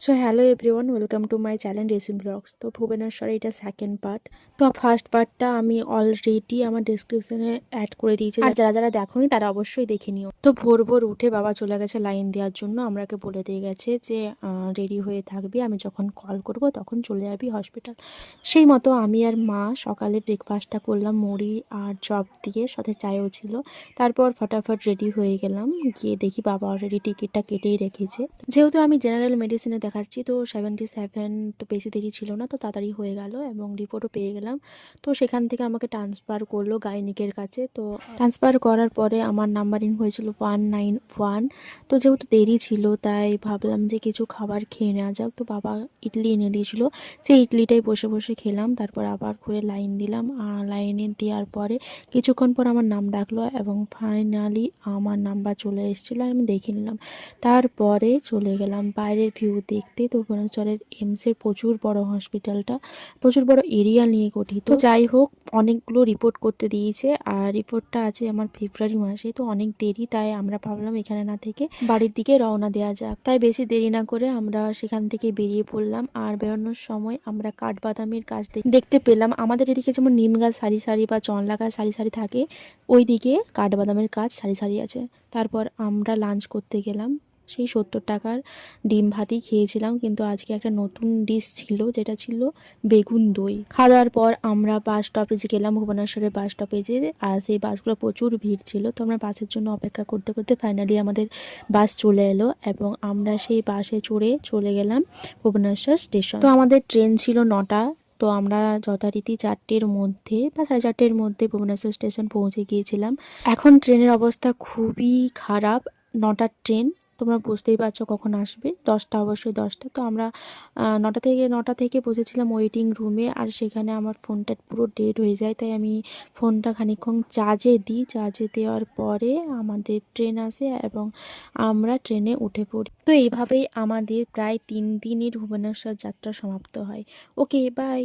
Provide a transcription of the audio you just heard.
So hello everyone, welcome to my channel recipe blogs. তো ভুবনেশ্বরে এটা সেকেন্ড পার্ট। তো ফার্স্ট পার্টটা আমি অলরেডি আমার ডিসক্রিপশনে অ্যাড করে দিয়েছি, আর যারা যারা দেখোনি তারা অবশ্যই দেখে নিও। তো ভোর ভোর উঠে বাবা চলে গেছে লাইন দেওয়ার জন্য। আমরাকে বলে দিয়ে গেছে যে রেডি হয়ে থাকবি, আমি যখন কল করব তখন চলে যাবি হসপিটাল। সেই মতো আমি আর মা সকালে ব্রেকফাস্টটা করলাম মুড়ি আর চপ দিয়ে, সাথে চায়ও ছিল। তারপর ফটাফট রেডি হয়ে গেলাম, গিয়ে দেখি বাবা অলরেডি টিকিটটা কেটেই রেখেছে। যেহেতু আমি জেনারেল মেডিসিনে দেখাচ্ছি, তো 77, তো বেশি দেরি ছিল না, তো তাড়াতাড়ি হয়ে গেল এবং রিপোর্টও পেয়ে গেলাম। তো সেখান থেকে আমাকে ট্রান্সফার করলো গাইনিকের কাছে। তো ট্রান্সফার করার পরে আমার নাম্বারিং হয়েছিল 191। তো যেহেতু দেরি ছিল তাই ভাবলাম যে কিছু খাবার খেয়ে নেওয়া যাক। তো বাবা ইডলি এনে দিয়েছিল, সেই ইডলিটাই বসে বসে খেলাম। তারপর আবার ঘুরে লাইন দিলাম, লাইনে দেওয়ার পরে কিছুক্ষণ পর আমার নাম ডাকলো এবং ফাইনালি আমার নাম্বার চলে এসেছিলো, আমি দেখে নিলাম। তারপরে চলে গেলাম বাইরের ভিউ দেখতে। তো ভুবনেশ্বরের এমসের প্রচুর বড় হসপিটালটা, প্রচুর বড় এরিয়া নিয়ে গঠিত। তো যাই হোক, অনেকগুলো রিপোর্ট করতে দিয়েছে, আর রিপোর্টটা আছে আমার ফেব্রুয়ারি মাসে। তো অনেক দেরি, তাই আমরা ভাবলাম এখানে না থেকে বাড়ির দিকে রওনা দেওয়া যাক। তাই বেশি দেরি না করে আমরা সেখান থেকে বেরিয়ে পড়লাম। আর বেরোনোর সময় আমরা কাঠবাদামের গাছ দেখতে পেলাম। আমাদের এদিকে যেমন নিম গাছ সারি সারি বা চনলা গাছ সারি সারি থাকে, ওই দিকে কাঠবাদামের গাছ সারি সারি আছে। তারপর আমরা লাঞ্চ করতে গেলাম। সেই 70 টাকার ডিম ভাতই খেয়েছিলাম, কিন্তু আজকে একটা নতুন ডিশ ছিল, যেটা ছিল বেগুন দই। খাওয়া দাওয়ার পর আমরা বাস স্টপেজে গেলাম, ভুবনেশ্বরের বাস স্টপেজে। আর সেই বাসগুলো প্রচুর ভিড় ছিল, তো আমরা বাসের জন্য অপেক্ষা করতে করতে ফাইনালি আমাদের বাস চলে এলো এবং আমরা সেই বাসে চড়ে চলে গেলাম ভুবনেশ্বর স্টেশন। তো আমাদের ট্রেন ছিল 9টা। তো আমরা যথারীতি 4টের মধ্যে বা 4:30-এর মধ্যে ভুবনেশ্বর স্টেশন পৌঁছে গিয়েছিলাম। এখন ট্রেনের অবস্থা খুবই খারাপ। 9টার ট্রেন, তোমরা বুঝতেই পারছো কখন আসবে। 10টা, অবশ্যই 10টা। তো আমরা 9টা থেকে বসেছিলাম ওয়েটিং রুমে, আর সেখানে আমার ফোনটা পুরো ডেড হয়ে যায়। তাই আমি ফোনটা খানিকক্ষণ চার্জে দিই। চার্জে দেওয়ার পরে আমাদের ট্রেন আসে এবং আমরা ট্রেনে উঠে পড়ি। তো এইভাবেই আমাদের প্রায় 3 দিনের ভুবনেশ্বর যাত্রা সমাপ্ত হয়। ওকে, বাই।